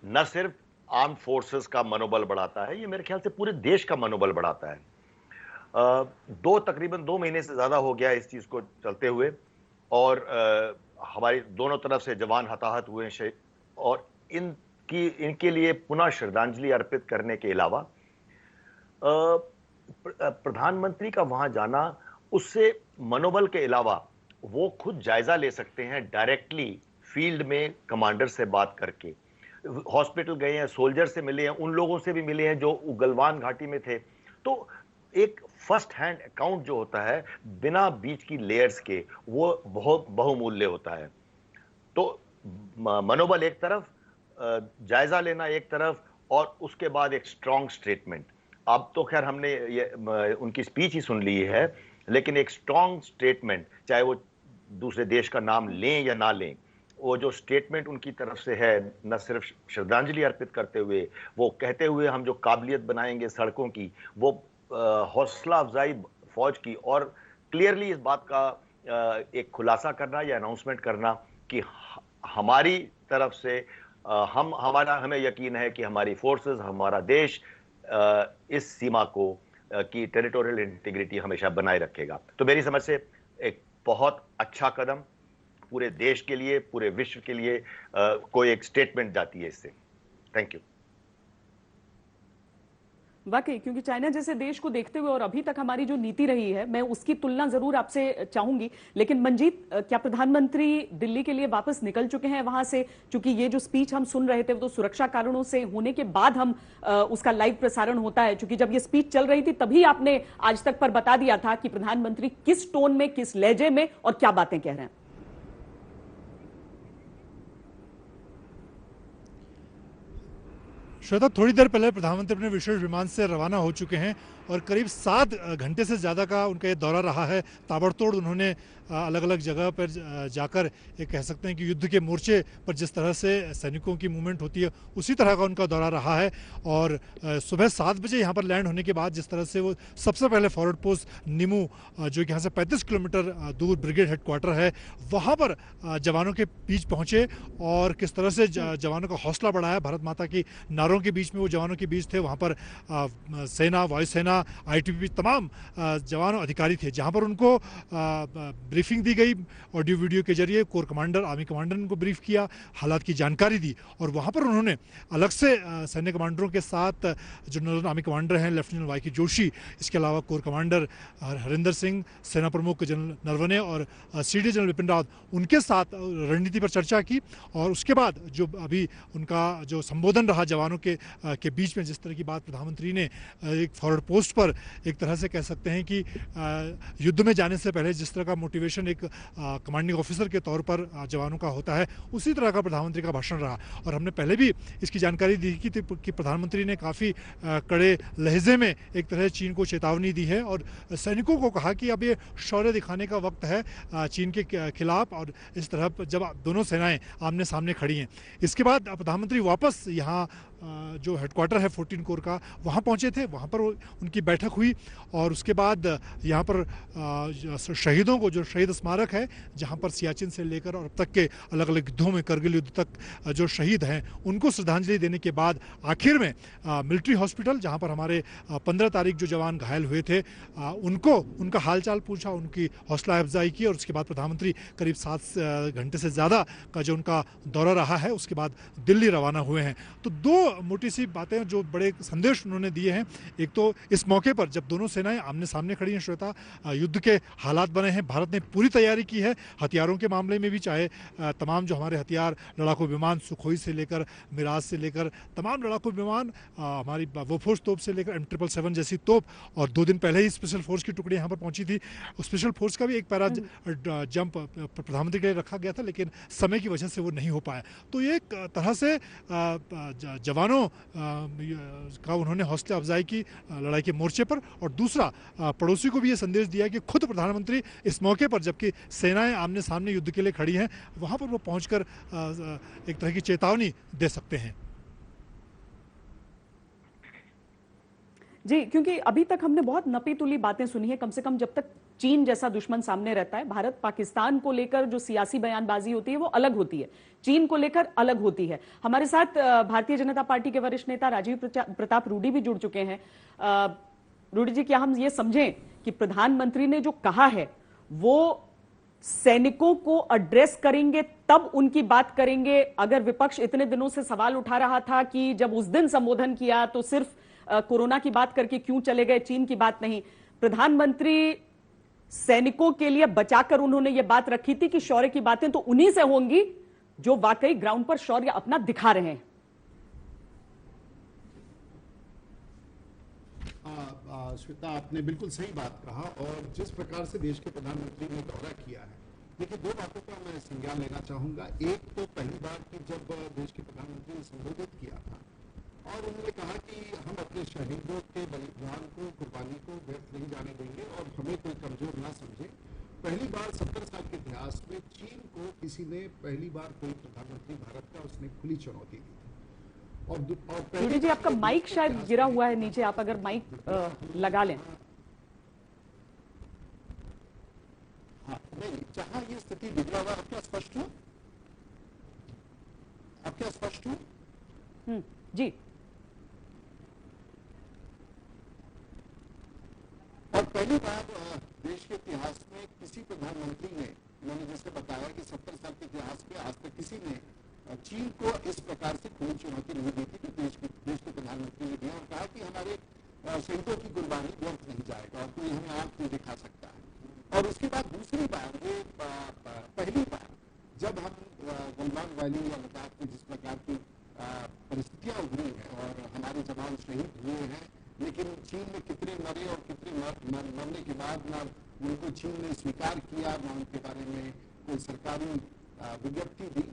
न सिर्फ आर्म्ड फोर्सेस का मनोबल बढ़ाता है, ये मेरे ख्याल से पूरे देश का मनोबल बढ़ाता है। तकरीबन 2 महीने से ज्यादा हो गया इस चीज को चलते हुए और हमारी दोनों तरफ से जवान हताहत हुए हैं और इनके लिए पुनः श्रद्धांजलि अर्पित करने के अलावा प्रधानमंत्री का वहां जाना, उससे मनोबल के अलावा वो खुद जायजा ले सकते हैं डायरेक्टली फील्ड में कमांडर से बात करके। हॉस्पिटल गए हैं, सोल्जर से मिले हैं, उन लोगों से भी मिले हैं जो गलवान घाटी में थे। तो एक फर्स्ट हैंड अकाउंट जो होता है बिना बीच की लेयर्स के, वो बहुत बहुमूल्य होता है। तो मनोबल एक तरफ, जायजा लेना एक तरफ, और उसके बाद एक स्ट्रॉन्ग स्टेटमेंट। अब तो खैर हमने ये उनकी स्पीच ही सुन ली है, लेकिन एक स्ट्रॉन्ग स्टेटमेंट, चाहे वो दूसरे देश का नाम लें या ना लें, वो जो स्टेटमेंट उनकी तरफ से है, न सिर्फ श्रद्धांजलि अर्पित करते हुए, वो कहते हुए हम जो काबिलियत बनाएंगे सड़कों की, वो हौसला अफजाई फौज की, और क्लियरली इस बात का एक खुलासा करना या अनाउंसमेंट करना कि हमारी तरफ से हमें यकीन है कि हमारी फोर्सेस, हमारा देश इस सीमा को की टेरिटोरियल इंटीग्रिटी हमेशा बनाए रखेगा। तो मेरी समझ से एक बहुत अच्छा कदम पूरे देश के लिए, पूरे विश्व के लिए कोई एक स्टेटमेंट जाती है इससे। Thank you. वाकई, क्योंकि चाइना जैसे देश को देखते हुए और अभी तक हमारी जो नीति रही है, मैं उसकी तुलना जरूर आपसे चाहूंगी। लेकिन मंजीत, क्या प्रधानमंत्री दिल्ली के लिए वापस निकल चुके हैं वहां से? क्योंकि ये जो स्पीच हम सुन रहे थे वो तो सुरक्षा कारणों से होने के बाद हम उसका लाइव प्रसारण होता है। क्योंकि जब ये स्पीच चल रही थी तभी आपने आज तक पर बता दिया था कि प्रधानमंत्री किस टोन में, किस लहजे में और क्या बातें कह रहे हैं। श्वेता, थोड़ी देर पहले प्रधानमंत्री अपने विशेष विमान से रवाना हो चुके हैं और करीब 7 घंटे से ज़्यादा का उनका ये दौरा रहा है। ताबड़तोड़ उन्होंने अलग अलग जगह पर जाकर ये कह सकते हैं कि युद्ध के मोर्चे पर जिस तरह से सैनिकों की मूवमेंट होती है उसी तरह का उनका दौरा रहा है। और सुबह 7 बजे यहाँ पर लैंड होने के बाद जिस तरह से वो सबसे पहले फॉरवर्ड पोस्ट निमू, जो कि यहाँ से 35 किलोमीटर दूर ब्रिगेड हेडक्वार्टर है, वहाँ पर जवानों के बीच पहुँचे और किस तरह से जवानों का हौसला बढ़ाया। भारत माता की नारों के बीच में वो जवानों के बीच थे। वहाँ पर सेना, वायुसेना, ITBP तमाम जवान और अधिकारी थे, जहाँ पर उनको ब्रीफिंग दी गई ऑडियो वीडियो के जरिए। कोर कमांडर, आर्मी कमांडर ने उनको ब्रीफ किया, हालात की जानकारी दी। और वहाँ पर उन्होंने अलग से सैन्य कमांडरों के साथ जो नॉर्दर्न आर्मी कमांडर हैं लेफ्टिनेंट वाई के जोशी, इसके अलावा कोर कमांडर हरिंदर सिंह, सेना प्रमुख जनरल नरवणे और CD जनरल विपिन रावत, उनके साथ रणनीति पर चर्चा की। और उसके बाद जो अभी उनका जो संबोधन रहा जवानों के बीच में, जिस तरह की बात प्रधानमंत्री ने एक फॉरवर्ड पोस्ट पर एक तरह से कह सकते हैं कि युद्ध में जाने से पहले जिस तरह का मोटिवेशन एक कमांडिंग ऑफिसर के तौर पर जवानों का होता है, उसी तरह का प्रधानमंत्री का भाषण रहा। और हमने पहले भी इसकी जानकारी दी कि प्रधानमंत्री ने काफ़ी कड़े लहजे में एक तरह चीन को चेतावनी दी है और सैनिकों को कहा कि अब ये शौर्य दिखाने का वक्त है चीन के खिलाफ, और इस तरह जब दोनों सेनाएं आमने सामने खड़ी हैं। इसके बाद प्रधानमंत्री वापस यहाँ जो हेडक्वार्टर है 14 कोर का, वहाँ पहुँचे थे। वहाँ पर उनकी बैठक हुई और उसके बाद यहाँ पर शहीदों को, जो शहीद स्मारक है जहाँ पर सियाचिन से लेकर और अब तक के अलग अलग युद्धों में, करगिल युद्ध तक जो शहीद हैं, उनको श्रद्धांजलि देने के बाद आखिर में मिलिट्री हॉस्पिटल, जहाँ पर हमारे 15 तारीख जो जवान घायल हुए थे, उनको उनका हालचाल पूछा, उनकी हौसला अफजाई की और उसके बाद प्रधानमंत्री करीब 7 घंटे से ज़्यादा का जो उनका दौरा रहा है, उसके बाद दिल्ली रवाना हुए हैं। तो दो मोटी सी बातें जो बड़े संदेश उन्होंने दिए हैं। एक तो इस मौके पर जब दोनों सेनाएं आमने सामने खड़ी हैं श्वेता, युद्ध के हालात बने हैं, भारत ने पूरी तैयारी की है हथियारों के मामले में भी, चाहे तमाम जो हमारे हथियार, लड़ाकू विमान सुखोई से लेकर मिराज से लेकर तमाम लड़ाकू विमान, हमारी बोफोर्स तोप से लेकर M777 जैसी तोप, और 2 दिन पहले ही स्पेशल फोर्स की टुकड़ी यहाँ पर पहुंची थी। स्पेशल फोर्स का भी एक पैरा जंप प्रधानमंत्री के लिए रखा गया था, लेकिन समय की वजह से वो नहीं हो पाया। तो ये एक तरह से जवानों का उन्होंने हौसला अफजाई की लड़ाई के मोर्चे पर, और दूसरा पड़ोसी को भी ये संदेश दिया कि खुद प्रधानमंत्री इस मौके पर, जबकि सेनाएं आमने सामने युद्ध के लिए खड़ी हैं, वहाँ पर वो पहुँचकर एक तरह की चेतावनी दे सकते हैं। जी, क्योंकि अभी तक हमने बहुत नपी तुली बातें सुनी है। कम से कम जब तक चीन जैसा दुश्मन सामने रहता है, भारत पाकिस्तान को लेकर जो सियासी बयानबाजी होती है वो अलग होती है, चीन को लेकर अलग होती है। हमारे साथ भारतीय जनता पार्टी के वरिष्ठ नेता राजीव प्रताप रूडी भी जुड़ चुके हैं। रूडी जी, क्या हम ये समझें कि प्रधानमंत्री ने जो कहा है वो सैनिकों को एड्रेस करेंगे, तब उनकी बात करेंगे? अगर विपक्ष इतने दिनों से सवाल उठा रहा था कि जब उस दिन संबोधन किया तो सिर्फ कोरोना की बात करके क्यों चले गए, चीन की बात नहीं, प्रधानमंत्री सैनिकों के लिए बचाकर उन्होंने ये बात रखी थी कि शौर्य की बातें तो उन्हीं से होंगी जो वाकई ग्राउंड पर शौर्य अपना दिखा रहे हैं। श्वेता, आपने बिल्कुल सही बात कहा। और जिस प्रकार से देश के प्रधानमंत्री ने दौरा किया है, देखिए 2 बातों का मैं संज्ञान लेना चाहूंगा। एक तो पहली बार कि जब देश के प्रधानमंत्री ने संबोधित किया था और उन्होंने कहा कि हम अपने शहीदों के बलिदान को, कुर्बानी को व्यर्थ नहीं जाने देंगे और हमें कोई कमजोर ना समझे। पहली बार 70 साल के इतिहास में चीन को किसी ने, पहली बार कोई प्रधानमंत्री भारत का, उसने खुली चुनौती दी थी। और रूडी जी, आपका माइक शायद गिरा हुआ है नीचे, आप अगर माइक लगा लें। हाँ, नहीं, जहां ये स्थिति बिगड़ा हुआ, आप क्या स्पष्ट हो? आप क्या स्पष्ट हो? जी। और पहली बार देश के इतिहास में किसी प्रधानमंत्री ने, मैंने जैसे बताया कि 70 साल के इतिहास में आज तक किसी ने चीन को इस प्रकार से खुली चुनौती नहीं दी थी कि देश के प्रधानमंत्री ने दिया और कहा कि हमारे शहीदों की कुर्बानी व्यर्थ नहीं जाएगा और कोई हमें आंख नहीं दिखा सकता है। और उसके बाद दूसरी बार, ये पहली बार जब हम गलवान वैली या लद्दाख में जिस प्रकार की परिस्थितियां उभरी हैं और हमारे जवान शहीद हुए हैं, लेकिन चीन में कितने मरे और कितने मरने के बाद ना उनको चीन ने स्वीकार किया, ना उनके बारे में कोई सरकारी विज्ञप्ति दी।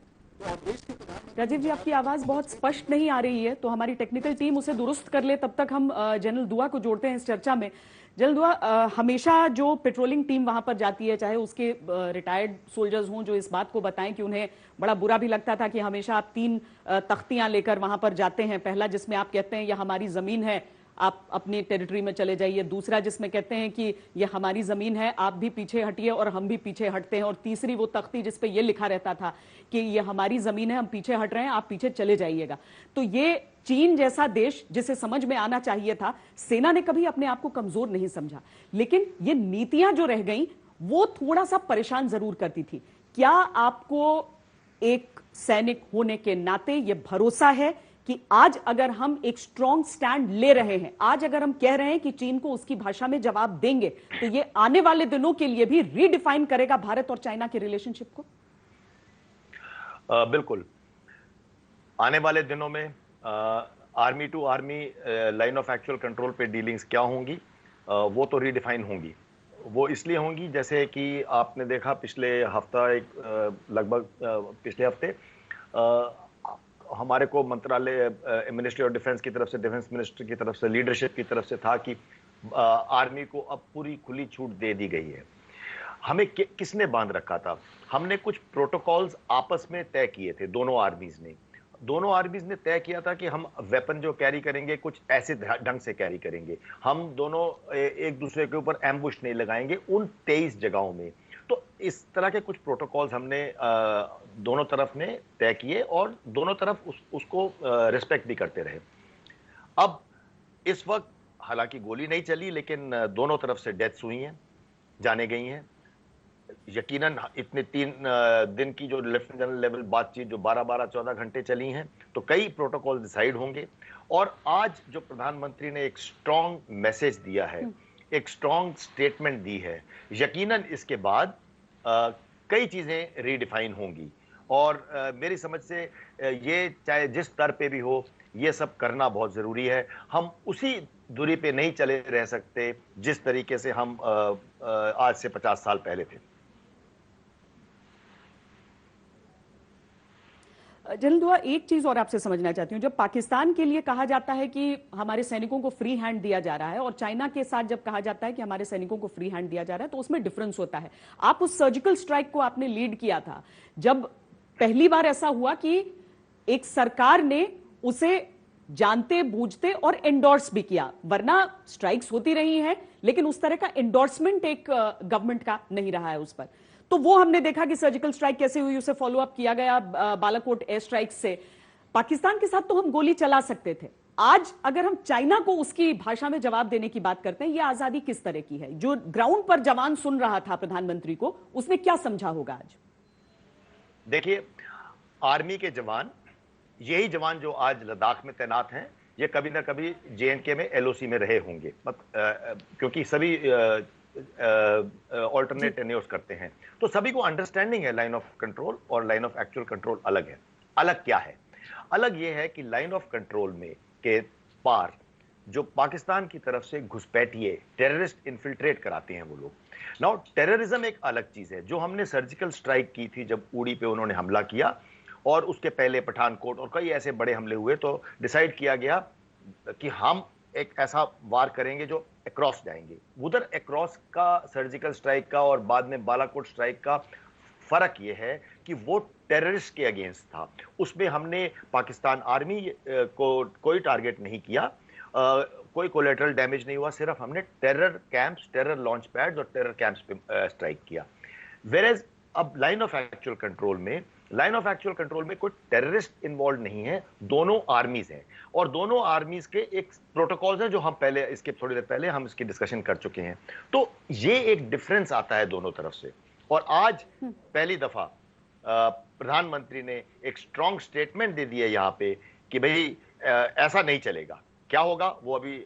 राजीव जी, आपकी आवाज बहुत स्पष्ट नहीं आ रही है, तो हमारी टेक्निकल टीम उसे दुरुस्त कर ले, तब तक हम जनरल दुआ को जोड़ते हैं इस चर्चा में। जनरल दुआ, हमेशा जो पेट्रोलिंग टीम वहां पर जाती है, चाहे उसके रिटायर्ड सोल्जर्स हों, जो इस बात को बताएं कि उन्हें बड़ा बुरा भी लगता था कि हमेशा आप 3 तख्तियां लेकर वहां पर जाते हैं। पहला जिसमें आप कहते हैं यह हमारी जमीन है, आप अपनी टेरिटरी में चले जाइए। दूसरा जिसमें कहते हैं कि ये हमारी जमीन है, आप भी पीछे हटिए और हम भी पीछे हटते हैं। और तीसरी वो तख्ती जिस पे ये लिखा रहता था कि ये हमारी जमीन है, हम पीछे हट रहे हैं, आप पीछे चले जाइएगा। तो ये चीन जैसा देश जिसे समझ में आना चाहिए था, सेना ने कभी अपने आप को कमजोर नहीं समझा, लेकिन ये नीतियां जो रह गई वो थोड़ा सा परेशान जरूर करती थी। क्या आपको एक सैनिक होने के नाते ये भरोसा है कि आज अगर हम एक स्ट्रॉन्ग स्टैंड ले रहे हैं, आज अगर हम कह रहे हैं कि चीन को उसकी भाषा में जवाब देंगे, तो ये आने वाले दिनों के लिए भी रीडिफाइन करेगा भारत और चाइना के रिलेशनशिप को? बिल्कुल। आने वाले दिनों में army to army line of actual control पे डीलिंग्स क्या होंगी, वो तो रीडिफाइन होंगी। वो इसलिए होंगी जैसे कि आपने देखा पिछले हफ्ता, लगभग पिछले हफ्ते हमारे को मंत्रालय, मिनिस्ट्री ऑफ डिफेंस की तरफ से, डिफेंस मिनिस्टर की तरफ से, लीडरशिप की तरफ से था कि आर्मी को अब पूरी खुली छूट दे दी गई है। हमें किसने बांध रखा था? हमने कुछ प्रोटोकॉल्स आपस में तय किए थे, दोनों आर्मीज ने। दोनों आर्मीज ने तय किया था कि हम वेपन जो कैरी करेंगे कुछ ऐसे ढंग से कैरी करेंगे, हम दोनों एक दूसरे के ऊपर एम्बुश नहीं लगाएंगे उन 23 जगहों में। तो इस तरह के कुछ प्रोटोकॉल्स हमने दोनों तरफ ने तय किए और दोनों तरफ उसको रिस्पेक्ट भी करते रहे। अब इस वक्त हालांकि गोली नहीं चली, लेकिन दोनों तरफ से डेथ्स हुई हैं, जाने गई हैं। यकीनन इतने 3 दिन की जो लेफ्टिनेंट जनरल लेवल बातचीत जो 12-14 घंटे चली हैं, तो कई प्रोटोकॉल डिसाइड होंगे। और आज जो प्रधानमंत्री ने एक स्ट्रॉन्ग मैसेज दिया है, एक स्ट्रॉन्ग स्टेटमेंट दी है, यकीनन इसके बाद कई चीजें रीडिफाइन होंगी। और मेरी समझ से ये चाहे जिस स्तर पे भी हो, ये सब करना बहुत जरूरी है। हम उसी दूरी पे नहीं चले रह सकते जिस तरीके से हम आज से 50 साल पहले थे। जनरल दुआ, एक चीज और आपसे समझना चाहती हूँ। जब पाकिस्तान के लिए कहा जाता है कि हमारे सैनिकों को फ्री हैंड दिया जा रहा है और चाइना के साथ जब कहा जाता है कि हमारे सैनिकों को फ्री हैंड दिया जा रहा है, तो उसमें डिफरेंस होता है। आप उस सर्जिकल स्ट्राइक को आपने लीड किया था जब पहली बार ऐसा हुआ कि एक सरकार ने उसे जानते बूझते और एंडोर्स भी किया, वरना स्ट्राइक्स होती रही हैं लेकिन उस तरह का एंडोर्समेंट एक गवर्नमेंट का नहीं रहा है उस पर। तो वो हमने देखा कि सर्जिकल स्ट्राइक कैसे हुई, उसे फॉलो अप किया गया बालाकोट एयर स्ट्राइक से। पाकिस्तान के साथ तो हम गोली चला सकते थे। आज अगर हम चाइना को उसकी भाषा में जवाब देने की बात करते हैं, ये आजादी किस तरह की है? जो ग्राउंड पर जवान सुन रहा था प्रधानमंत्री को, उसने क्या समझा होगा आज? देखिए, आर्मी के जवान, यही जवान जो आज लद्दाख में तैनात हैं, ये कभी ना कभी JNK में LOC में रहे होंगे, क्योंकि सभी ऑल्टरनेट टेन्योर्स करते हैं, तो सभी को अंडरस्टैंडिंग है लाइन ऑफ कंट्रोल और लाइन ऑफ एक्चुअल कंट्रोल अलग है। अलग क्या है? अलग ये है कि लाइन ऑफ कंट्रोल में के पार जो पाकिस्तान की तरफ से घुसपैठिए टेररिस्ट इन्फिल्ट्रेट कराते हैं वो लोग। नाउ टेररिज्म एक अलग चीज है। जो हमने सर्जिकल स्ट्राइक की थी जब उड़ी पे उन्होंने हमला किया, और उसके पहले पठानकोट और कई ऐसे बड़े हमले हुए, तो डिसाइड किया गया कि हम एक ऐसा वार करेंगे जो अक्रॉस जाएंगे। उधर अक्रॉस का सर्जिकल स्ट्राइक का और बाद में बालाकोट स्ट्राइक का फर्क यह है कि वो टेररिस्ट के अगेंस्ट था। उसमें हमने पाकिस्तान आर्मी को कोई टारगेट नहीं किया, कोई कोलेटरल डैमेज नहीं हुआ, सिर्फ हमने terror camps, terror launch pads और टेरर कैंप्स पे स्ट्राइक किया। वेरेज अब लाइन ऑफ एक्चुअल कंट्रोल में कोई टेररिस्ट इन्वॉल्व नहीं है, दोनों आर्मीज हैं और दोनों आर्मीज के एक प्रोटोकॉल्स हैं जो हम पहले इसके थोड़ी देर पहले हम इसकी डिस्कशन कर चुके हैं। तो ये एक डिफरेंस आता है दोनों तरफ से। और आज पहली दफा प्रधानमंत्री ने एक स्ट्रॉन्ग स्टेटमेंट दे दी है यहाँ पे कि भाई ऐसा नहीं चलेगा। क्या होगा वो अभी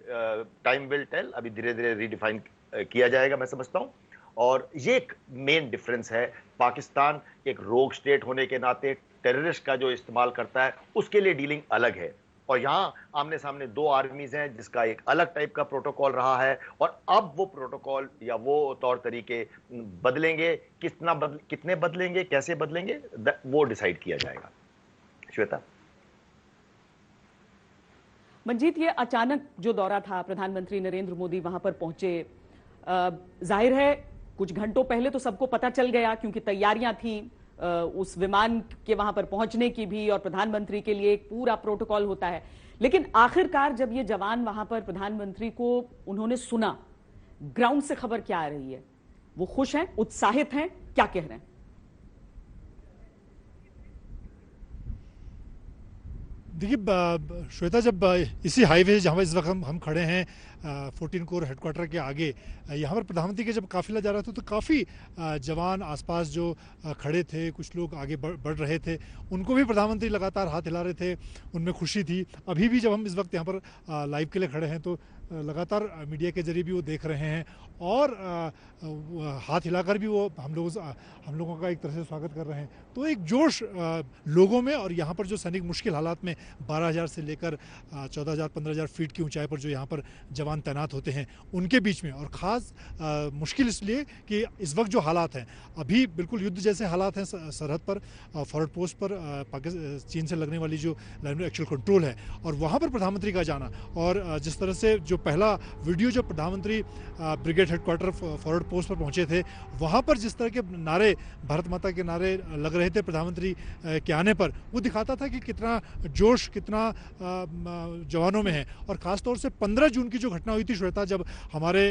टाइम विल टेल, अभी धीरे धीरे रीडिफाइन किया जाएगा, मैं समझता हूं। और ये एक मेन डिफरेंस है। पाकिस्तान एक रोग स्टेट होने के नाते टेररिस्ट का जो इस्तेमाल करता है उसके लिए डीलिंग अलग है, और यहाँ आमने सामने दो आर्मीज हैं जिसका एक अलग टाइप का प्रोटोकॉल रहा है। और अब वो प्रोटोकॉल या वो तौर तरीके बदलेंगे, कितने बदलेंगे, कैसे बदलेंगे, वो डिसाइड किया जाएगा। श्वेता। मंजीत, ये अचानक जो दौरा था, प्रधानमंत्री नरेंद्र मोदी वहां पर पहुंचे, जाहिर है कुछ घंटों पहले तो सबको पता चल गया क्योंकि तैयारियां थी उस विमान के वहां पर पहुंचने की भी, और प्रधानमंत्री के लिए एक पूरा प्रोटोकॉल होता है। लेकिन आखिरकार जब ये जवान वहां पर प्रधानमंत्री को उन्होंने सुना, ग्राउंड से खबर क्या आ रही है? वो खुश हैं, उत्साहित हैं, क्या कह रहे हैं? देखिए श्वेता, जब इसी हाईवे जहाँ इस वक्त हम खड़े हैं 14 कोर हेडक्वार्टर के आगे, यहाँ पर प्रधानमंत्री के जब काफिला जा रहा था तो काफ़ी जवान आसपास जो खड़े थे, कुछ लोग आगे बढ़ रहे थे, उनको भी प्रधानमंत्री लगातार हाथ हिला रहे थे, उनमें खुशी थी। अभी भी जब हम इस वक्त यहाँ पर लाइव के लिए खड़े हैं तो लगातार मीडिया के जरिए भी वो देख रहे हैं और हाथ हिलाकर भी वो हम लोगों का एक तरह से स्वागत कर रहे हैं। तो एक जोश लोगों में, और यहाँ पर जो सैनिक मुश्किल हालात में 12,000 से लेकर 14,000 15,000 फीट की ऊंचाई पर जो यहाँ पर जवान जवान तैनात होते हैं उनके बीच में। और ख़ास मुश्किल इसलिए कि इस वक्त जो हालात हैं, अभी बिल्कुल युद्ध जैसे हालात हैं सरहद पर, फॉरवर्ड पोस्ट पर पाकिस्तान चीन से लगने वाली जो लाइन ऑफ एक्चुअल कंट्रोल है, और वहाँ पर प्रधानमंत्री का जाना, और जिस तरह से जो पहला वीडियो जब प्रधानमंत्री ब्रिगेड हेडक्वार्टर फॉरवर्ड पोस्ट पर पहुँचे थे, वहाँ पर जिस तरह के नारे, भारत माता के नारे लग रहे थे प्रधानमंत्री के आने पर, वो दिखाता था कि कितना जोश, कितना जवानों में है। और ख़ासतौर से 15 जून की जो घटना हुई थी श्वेता, जब हमारे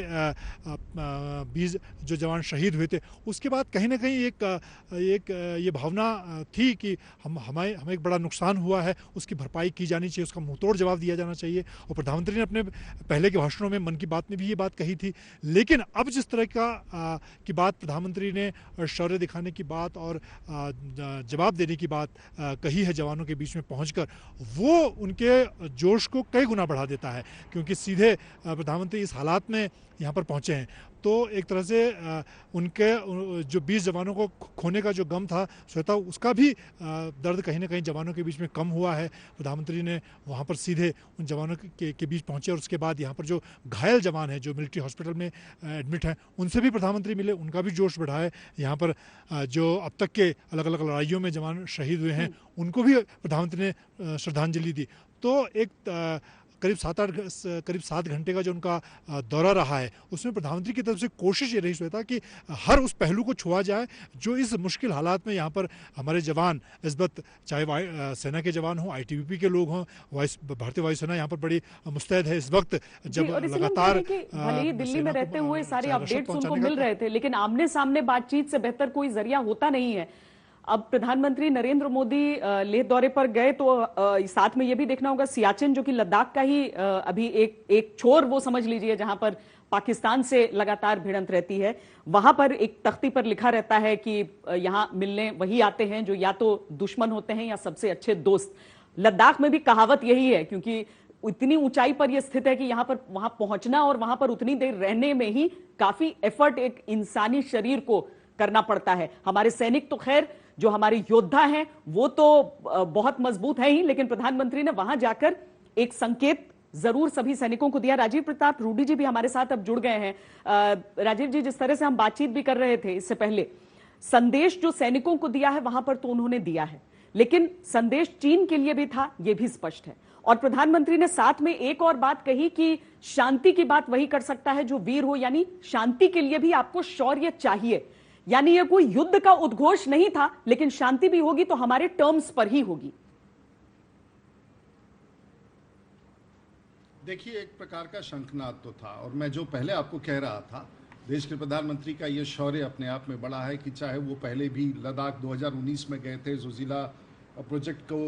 20 जो जवान शहीद हुए थे, उसके बाद कहीं ना कहीं एक ये भावना थी कि हमें एक बड़ा नुकसान हुआ है, उसकी भरपाई की जानी चाहिए, उसका मुंहतोड़ जवाब दिया जाना चाहिए। और प्रधानमंत्री ने अपने पहले के भाषणों में, मन की बात में भी ये बात कही थी। लेकिन अब जिस तरह की बात प्रधानमंत्री ने शौर्य दिखाने की बात और जवाब देने की बात कही है जवानों के बीच में पहुंचकर, वो उनके जोश को कई गुना बढ़ा देता है, क्योंकि सीधे प्रधानमंत्री इस हालात में यहाँ पर पहुँचे हैं। तो एक तरह से उनके जो 20 जवानों को खोने का जो गम था श्वेता, उसका भी दर्द कहीं ना कहीं जवानों के बीच में कम हुआ है। प्रधानमंत्री ने वहाँ पर सीधे उन जवानों के बीच पहुँचे, और उसके बाद यहाँ पर जो घायल जवान हैं, जो मिलिट्री हॉस्पिटल में एडमिट हैं, उनसे भी प्रधानमंत्री मिले, उनका भी जोश बढ़ा है। यहाँ पर जो अब तक के अलग अलग लड़ाइयों में जवान शहीद हुए हैं, उनको भी प्रधानमंत्री ने श्रद्धांजलि दी। तो एक करीब 7 घंटे का जो उनका दौरा रहा है, उसमें प्रधानमंत्री की तरफ से कोशिश ये रही श्वेता कि हर उस पहलू को छुआ जाए जो इस मुश्किल हालात में यहाँ पर हमारे जवान इस वक्त, चाहे सेना के जवान हों, आईटीबीपी के लोग हों, भारतीय वायुसेना यहाँ पर बड़ी मुस्तैद है इस वक्त, जब लगातार भले ही दिल्ली में रहते हुए सारे अपडेट्स उनको मिल रहे थे, लेकिन आमने सामने बातचीत से बेहतर कोई जरिया होता नहीं है। अब प्रधानमंत्री नरेंद्र मोदी लेह दौरे पर गए तो साथ में यह भी देखना होगा, सियाचिन जो कि लद्दाख का ही अभी एक छोर वो समझ लीजिए, जहां पर पाकिस्तान से लगातार भिड़ंत रहती है, वहां पर एक तख्ती पर लिखा रहता है कि यहां मिलने वही आते हैं जो या तो दुश्मन होते हैं या सबसे अच्छे दोस्त। लद्दाख में भी कहावत यही है, क्योंकि इतनी ऊंचाई पर यह स्थित है कि यहां पर वहां पहुंचना और वहां पर उतनी देर रहने में ही काफी एफर्ट एक इंसानी शरीर को करना पड़ता है। हमारे सैनिक तो खैर, जो हमारे योद्धा हैं वो तो बहुत मजबूत है ही, लेकिन प्रधानमंत्री ने वहां जाकर एक संकेत जरूर सभी सैनिकों को दिया। राजीव प्रताप रूडी जी भी हमारे साथ अब जुड़ गए हैं। राजीव जी, जिस तरह से हम बातचीत भी कर रहे थे इससे पहले, संदेश जो सैनिकों को दिया है वहां पर तो उन्होंने दिया है, लेकिन संदेश चीन के लिए भी था, यह भी स्पष्ट है। और प्रधानमंत्री ने साथ में एक और बात कही कि शांति की बात वही कर सकता है जो वीर हो, यानी शांति के लिए भी आपको शौर्य चाहिए। यानी यह कोई युद्ध का उद्घोष नहीं था, लेकिन शांति भी होगी तो हमारे टर्म्स पर ही होगी। देखिए, एक प्रकार का शंखनाद तो था, और मैं जो पहले आपको कह रहा था, देश के प्रधानमंत्री का ये शौर्य अपने आप में बड़ा है कि चाहे वो पहले भी लद्दाख 2019 में गए थे, जोजिला प्रोजेक्ट को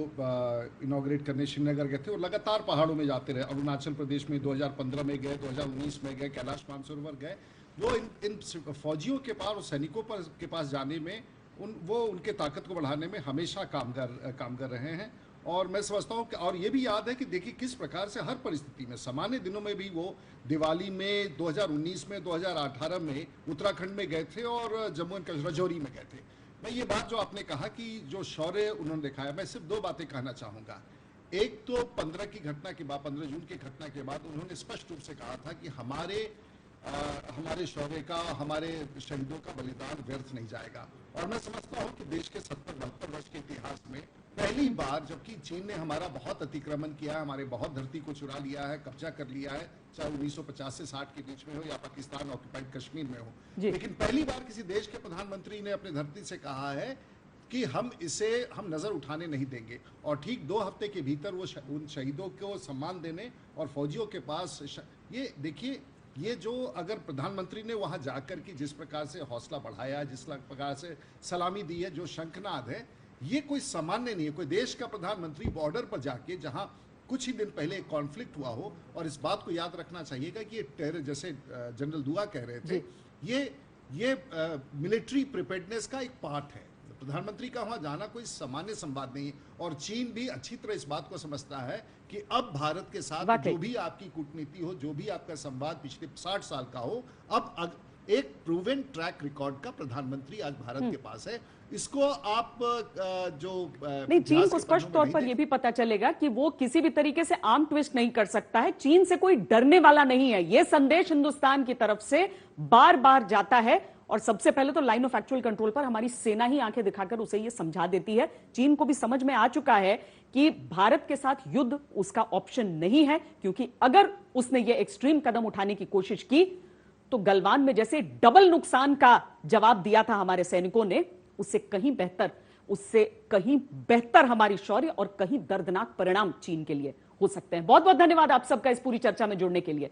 इनॉग्रेट करने श्रीनगर गए थे, और लगातार पहाड़ों में जाते रहे। अरुणाचल प्रदेश में 2015 में गए, 2019 में गए, कैलाश मानसरोवर गए। वो इन फौजियों के पास और सैनिकों के पास जाने में, वो उनके ताकत को बढ़ाने में हमेशा काम कर रहे हैं। और मैं समझता हूँ कि, और ये भी याद है कि देखिए किस प्रकार से हर परिस्थिति में, सामान्य दिनों में भी वो दिवाली में 2019 में, 2018 में उत्तराखंड में गए थे और जम्मू एंड कश्मीर राजौरी में गए थे। मैं ये बात जो आपने कहा कि जो शौर्य उन्होंने दिखाया, मैं सिर्फ 2 बातें कहना चाहूँगा। एक तो 15 की घटना के बाद, 15 जून की घटना के बाद उन्होंने स्पष्ट रूप से कहा था कि हमारे शौर्य का, हमारे शहीदों का बलिदान व्यर्थ नहीं जाएगा। और मैं समझता हूं कि देश के 70-72 वर्ष के इतिहास में पहली बार, जबकि चीन ने हमारा बहुत अतिक्रमण किया है, हमारे बहुत धरती को चुरा लिया है, कब्जा कर लिया है, चाहे 1950 से 60 के बीच में हो या पाकिस्तान ऑक्यूपाइड कश्मीर में हो, लेकिन पहली बार किसी देश के प्रधानमंत्री ने अपनी धरती से कहा है कि हम नजर उठाने नहीं देंगे। और ठीक 2 हफ्ते के भीतर वो उन शहीदों को सम्मान देने और फौजियों के पास, ये देखिए, ये जो अगर प्रधानमंत्री ने वहां जाकर के जिस प्रकार से हौसला बढ़ाया, जिस प्रकार से सलामी दी है, जो शंखनाद है, ये कोई सामान्य नहीं है। कोई देश का प्रधानमंत्री बॉर्डर पर जाके, जहां कुछ ही दिन पहले एक कॉन्फ्लिक्ट हुआ हो, और इस बात को याद रखना चाहिएगा कि ये टेरर, जैसे जनरल दुआ कह रहे थे, ये मिलिट्री प्रिपेयर्डनेस का एक पार्ट है। प्रधानमंत्री का वहां जाना कोई सामान्य संवाद नहीं है। और चीन भी अच्छी तरह इस बात को समझता है कि अब भारत के साथ जो भी आपकी कूटनीति हो, जो भी आपका संवाद पिछले 60 साल का हो, अब एक प्रूवन ट्रैक रिकॉर्ड का प्रधानमंत्री आज भारत के पास है। इसको आप जो नहीं, चीन को स्पष्ट तौर पर यह भी पता चलेगा कि वो किसी भी तरीके से आर्म ट्विस्ट नहीं कर सकता है। चीन से कोई डरने वाला नहीं है, यह संदेश हिंदुस्तान की तरफ से बार बार जाता है। और सबसे पहले तो लाइन ऑफ एक्चुअल कंट्रोल पर हमारी सेना ही आंखें दिखाकर उसे यह समझा देती है। चीन को भी समझ में आ चुका है कि भारत के साथ युद्ध उसका ऑप्शन नहीं है, क्योंकि अगर उसने यह एक्सट्रीम कदम उठाने की कोशिश की तो गलवान में जैसे डबल नुकसान का जवाब दिया था हमारे सैनिकों ने, उससे कहीं बेहतर हमारी शौर्य और कहीं दर्दनाक परिणाम चीन के लिए हो सकते हैं। बहुत बहुत धन्यवाद आप सबका इस पूरी चर्चा में जुड़ने के लिए।